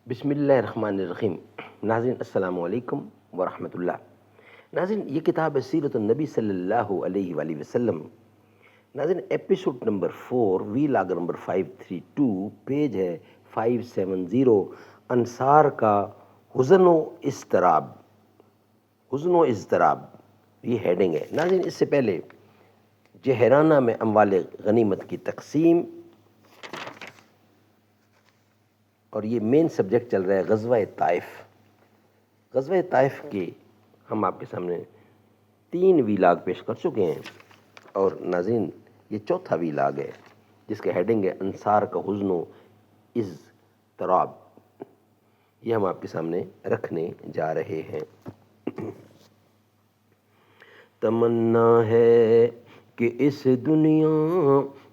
بسم اللہ الرحمن الرحیم۔ ناظرین السلام علیکم ورحمۃ اللہ۔ ناظرین یہ کتاب ہے سیرت النبی صلی اللہ علیہ وآلہ وسلم۔ ناظرین ایپیسوڈ نمبر 4 وی لاگ نمبر 532، پیج ہے 570، انصار کا حزن و اضطراب۔ حزن و اضطراب یہ ہیڈنگ ہے۔ ناظرین اس سے پہلے جہرانہ میں اموال غنیمت کی تقسیم، اور یہ مین سبجیکٹ چل رہا ہے غزوہ طائف۔ غزوہ طائف کے ہم آپ کے سامنے 3 ویلاگ پیش کر چکے ہیں، اور ناظرین یہ چوتھا ویلاگ ہے جس کا ہیڈنگ ہے انصار کا حزن و اضطراب۔ یہ ہم آپ کے سامنے رکھنے جا رہے ہیں۔ تمنا ہے کہ اس دنیا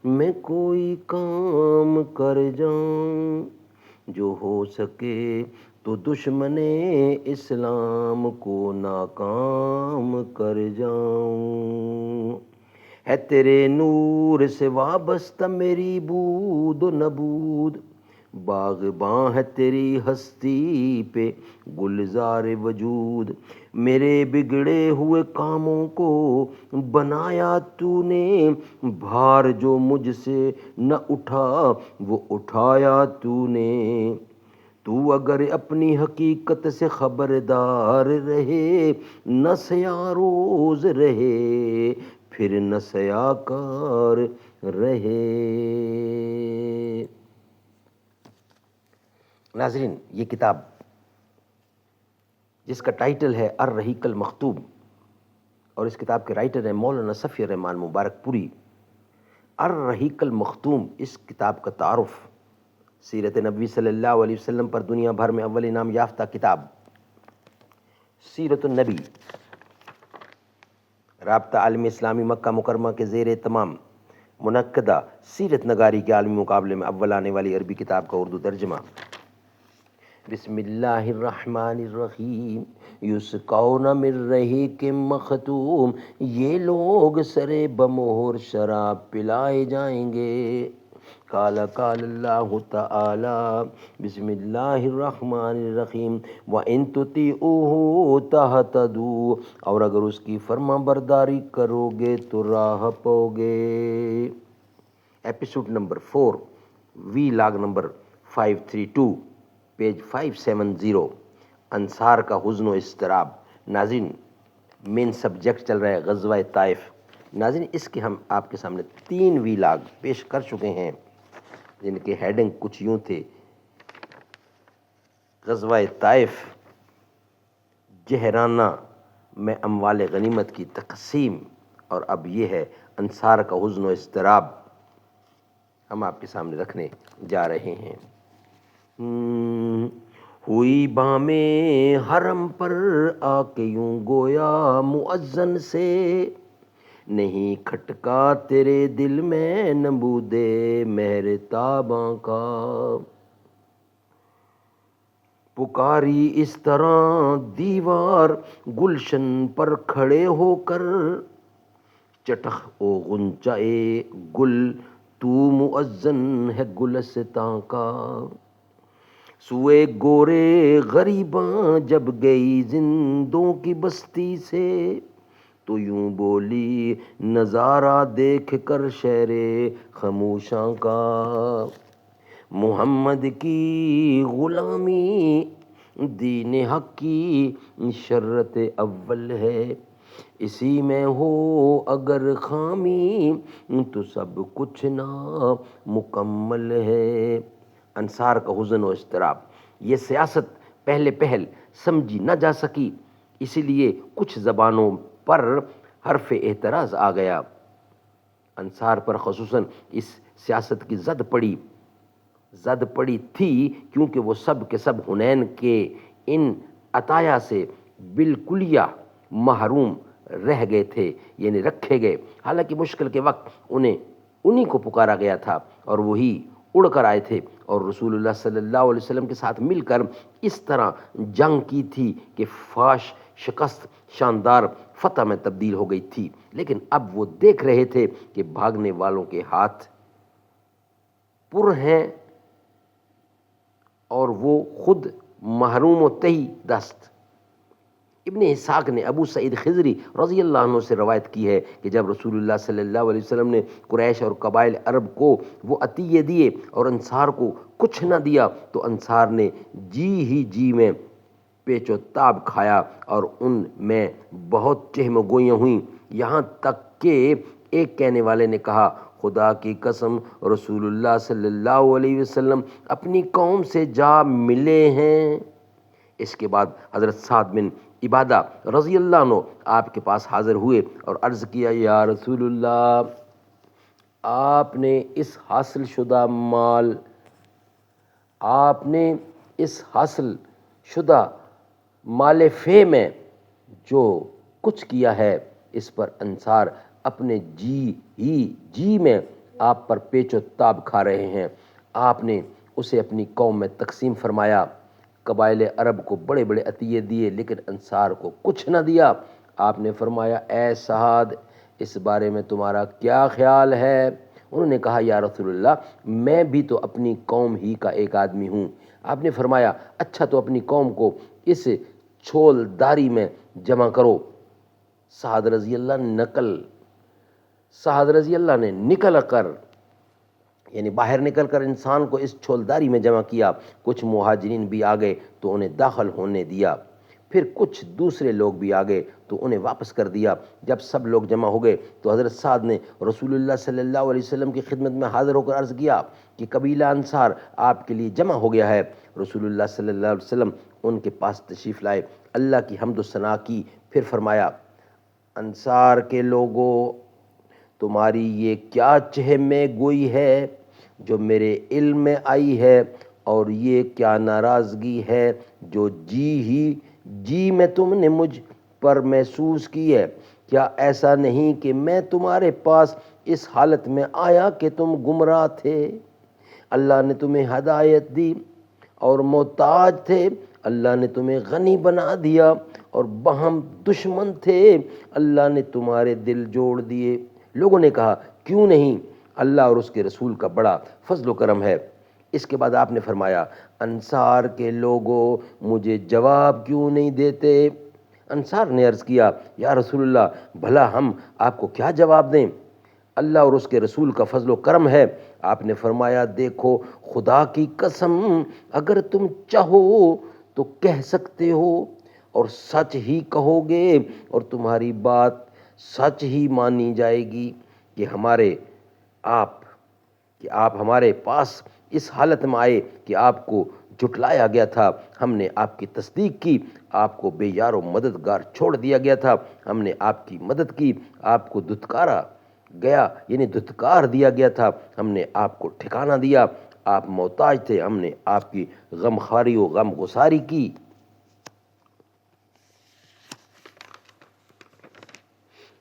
میں کوئی کام کر جاؤں، جو ہو سکے تو دشمن اسلام کو ناکام کر جاؤں۔ ہے تیرے نور سے وابستہ میری بود و نبود، باغباں ہے تیری ہستی پہ گلزار وجود۔ میرے بگڑے ہوئے کاموں کو بنایا تو نے، بھار جو مجھ سے نہ اٹھا وہ اٹھایا تو نے۔ تو اگر اپنی حقیقت سے خبردار رہے، نہ سیاہ روز رہے پھر نہ سیاہ کار رہے۔ ناظرین یہ کتاب جس کا ٹائٹل ہے الرحیق المختوم، اور اس کتاب کے رائٹر ہیں مولانا صفی الرحمن مبارک پوری۔ الرحیق المختوم اس کتاب کا تعارف سیرت نبوی صلی اللہ علیہ وسلم پر دنیا بھر میں اول انعام یافتہ کتاب سیرت النبی، رابطہ عالم اسلامی مکہ مکرمہ کے زیر اہتمام منعقدہ سیرت نگاری کے عالمی مقابلے میں اول آنے والی عربی کتاب کا اردو ترجمہ۔ بسم اللہ الرحمن الرحیم۔ یسقون من رحیق مختوم، یہ لوگ سرے بمہر شراب پلائے جائیں گے۔ قال اللہ تعالی، بسم اللہ الرحمن الرحیم، وَإِن تُطِيعُوهُ تَهْتَدُوا، اور اگر اس کی فرما برداری کرو گے تو راہ پاؤ گے۔ ایپیسوڈ نمبر 4 وی لاگ نمبر 532، پیج 570، انصار کا حزن و اضطراب۔ ناظرین مین سبجیکٹ چل رہا ہے غزوہ طائف۔ ناظرین اس کے ہم آپ کے سامنے 3 ویلاگ پیش کر چکے ہیں جن کے ہیڈنگ کچھ یوں تھے: غزوہ طائف، جہرانہ میں اموال غنیمت کی تقسیم، اور اب یہ ہے انصار کا حزن و اضطراب، ہم آپ کے سامنے رکھنے جا رہے ہیں۔ ہوئی بام حرم پر آ کے یوں گویا مؤذن سے، نہیں کھٹکا تیرے دل میں نبود مہر تاباں کا۔ پکاری اس طرح دیوار گلشن پر کھڑے ہو کر، چٹخ او غنچۂ گل تو مؤذن ہے گلستاں کا۔ سوئے گورے غریباں جب گئی زندوں کی بستی سے، تو یوں بولی نظارہ دیکھ کر شہر خموشاں کا۔ محمد کی غلامی دین حق کی شرط اول ہے، اسی میں ہو اگر خامی تو سب کچھ نامکمل ہے۔ انصار کا حزن و اضطراب، یہ سیاست پہلے پہل سمجھی نہ جا سکی، اسی لیے کچھ زبانوں پر حرف اعتراض آ گیا۔ انصار پر خصوصاً اس سیاست کی زد پڑی تھی کیونکہ وہ سب کے سب حنین کے ان عطایا سے بالکلیہ محروم رہ گئے تھے، یعنی رکھے گئے، حالانکہ مشکل کے وقت انہی کو پکارا گیا تھا اور وہی اڑ کر آئے تھے، اور رسول اللہ صلی اللہ علیہ وسلم کے ساتھ مل کر اس طرح جنگ کی تھی کہ فاش شکست شاندار فتح میں تبدیل ہو گئی تھی۔ لیکن اب وہ دیکھ رہے تھے کہ بھاگنے والوں کے ہاتھ پر ہیں اور وہ خود محروم و تہی دست۔ ابن اسحاق نے ابو سعید خضری رضی اللہ عنہ سے روایت کی ہے کہ جب رسول اللہ صلی اللہ علیہ وسلم نے قریش اور قبائل عرب کو وہ عطیے دیے اور انصار کو کچھ نہ دیا تو انصار نے جی میں پیچ و تاب کھایا اور ان میں بہت چہم گوئیاں ہوئیں، یہاں تک کہ ایک کہنے والے نے کہا خدا کی قسم رسول اللہ صلی اللہ علیہ وسلم اپنی قوم سے جا ملے ہیں۔ اس کے بعد حضرت سعد بن عبادہ رضی اللہ عنہ آپ کے پاس حاضر ہوئے اور عرض کیا یا رسول اللہ، آپ نے اس حاصل شدہ مال فے میں جو کچھ کیا ہے اس پر انصار اپنے جی میں آپ پر پیچ و تاب کھا رہے ہیں۔ آپ نے اسے اپنی قوم میں تقسیم فرمایا، قبائل عرب کو بڑے بڑے عطیے دیے لیکن انصار کو کچھ نہ دیا۔ آپ نے فرمایا اے سعد، اس بارے میں تمہارا کیا خیال ہے؟ انہوں نے کہا یا رسول اللہ، میں بھی تو اپنی قوم ہی کا ایک آدمی ہوں۔ آپ نے فرمایا اچھا تو اپنی قوم کو اس چھول داری میں جمع کرو۔ سعد رضی اللہ نے نکل کر یعنی باہر نکل کر انسان کو اس چھولداری میں جمع کیا۔ کچھ مہاجرین بھی آ گئے تو انہیں داخل ہونے دیا، پھر کچھ دوسرے لوگ بھی آ گئے تو انہیں واپس کر دیا۔ جب سب لوگ جمع ہو گئے تو حضرت سعد نے رسول اللہ صلی اللہ علیہ وسلم کی خدمت میں حاضر ہو کر عرض کیا کہ قبیلہ انصار آپ کے لیے جمع ہو گیا ہے۔ رسول اللہ صلی اللہ علیہ وسلم ان کے پاس تشریف لائے، اللہ کی حمد و ثنا کی، پھر فرمایا انصار کے لوگوں، تمہاری یہ کیا چہم گوئی ہے جو میرے علم میں آئی ہے، اور یہ کیا ناراضگی ہے جو جی میں تم نے مجھ پر محسوس کی ہے؟ کیا ایسا نہیں کہ میں تمہارے پاس اس حالت میں آیا کہ تم گمراہ تھے، اللہ نے تمہیں ہدایت دی اور محتاج تھے، اللہ نے تمہیں غنی بنا دیا، اور باہم دشمن تھے، اللہ نے تمہارے دل جوڑ دیے۔ لوگوں نے کہا کیوں نہیں، اللہ اور اس کے رسول کا بڑا فضل و کرم ہے۔ اس کے بعد آپ نے فرمایا انصار کے لوگوں مجھے جواب کیوں نہیں دیتے؟ انصار نے عرض کیا یا رسول اللہ، بھلا ہم آپ کو کیا جواب دیں؟ اللہ اور اس کے رسول کا فضل و کرم ہے۔ آپ نے فرمایا دیکھو خدا کی قسم، اگر تم چاہو تو کہہ سکتے ہو اور سچ ہی کہو گے اور تمہاری بات سچ ہی مانی جائے گی کہ آپ ہمارے پاس اس حالت میں آئے کہ آپ کو جھٹلایا گیا تھا، ہم نے آپ کی تصدیق کی، آپ کو بے یار و مددگار چھوڑ دیا گیا تھا، ہم نے آپ کی مدد کی، آپ کو دھتکار دیا گیا تھا، ہم نے آپ کو ٹھکانہ دیا، آپ محتاج تھے، ہم نے آپ کی غمخواری و غم گساری کی۔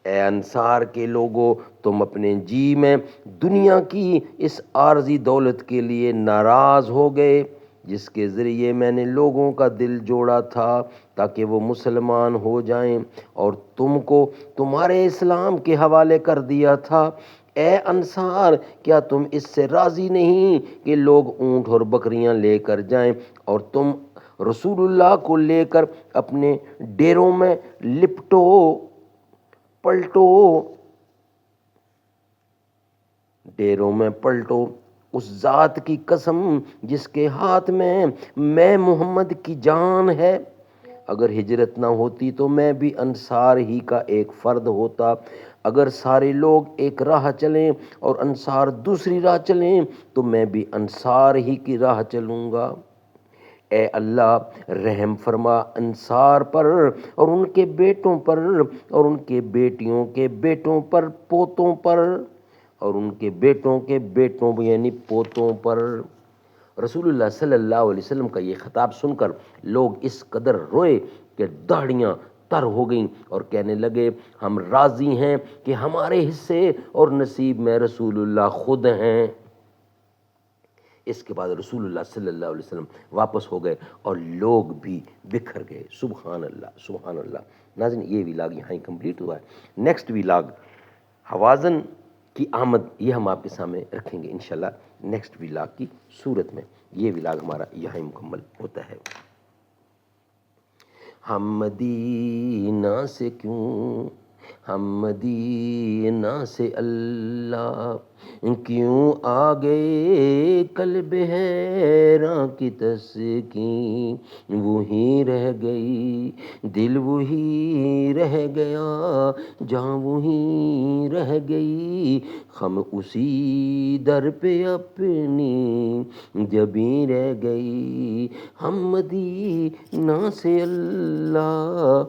اے انصار کے لوگو، تم اپنے جی میں دنیا کی اس عارضی دولت کے لیے ناراض ہو گئے جس کے ذریعے میں نے لوگوں کا دل جوڑا تھا تاکہ وہ مسلمان ہو جائیں اور تم کو تمہارے اسلام کے حوالے کر دیا تھا۔ اے انصار، کیا تم اس سے راضی نہیں کہ لوگ اونٹ اور بکریاں لے کر جائیں اور تم رسول اللہ کو لے کر اپنے ڈیروں میں پلٹو؟ اس ذات کی قسم جس کے ہاتھ میں محمد کی جان ہے، اگر ہجرت نہ ہوتی تو میں بھی انصار ہی کا ایک فرد ہوتا، اگر سارے لوگ ایک راہ چلیں اور انصار دوسری راہ چلیں تو میں بھی انصار ہی کی راہ چلوں گا۔ اے اللہ، رحم فرما انصار پر اور ان کے بیٹوں پر اور ان کے بیٹیوں کے بیٹوں پر، پوتوں پر اور ان کے بیٹوں کے بیٹوں یعنی پوتوں پر۔ رسول اللہ صلی اللہ علیہ وسلم کا یہ خطاب سن کر لوگ اس قدر روئے کہ داڑھیاں تر ہو گئیں اور کہنے لگے ہم راضی ہیں کہ ہمارے حصے اور نصیب میں رسول اللہ خود ہیں۔ اس کے بعد رسول اللہ صلی اللہ علیہ وسلم واپس ہو گئے اور لوگ بھی بکھر گئے۔ سبحان اللہ، سبحان اللہ۔ ناظرین، یہ ویلاگ یہاں ہی کمپلیٹ ہوا ہے۔ نیکسٹ ویلاگ حوازن کی آمد، یہ ہم آپ کے سامنے رکھیں گے انشاءاللہ نیکسٹ ولاگ کی صورت میں. یہ ولاگ ہمارا یہاں مکمل ہوتا ہے. ہم مدینہ سے کیوں، ہم مدینہ سے اللہ کیوں آ گئے، قلب حیراں کی تسکین وہی رہ گئی، دل وہی رہ گیا، جان وہی رہ گئی، ہم اسی در پہ اپنی جبیں رہ گئی. ہم مدینہ سے اللہ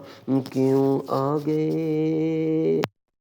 کیوں آ گئے.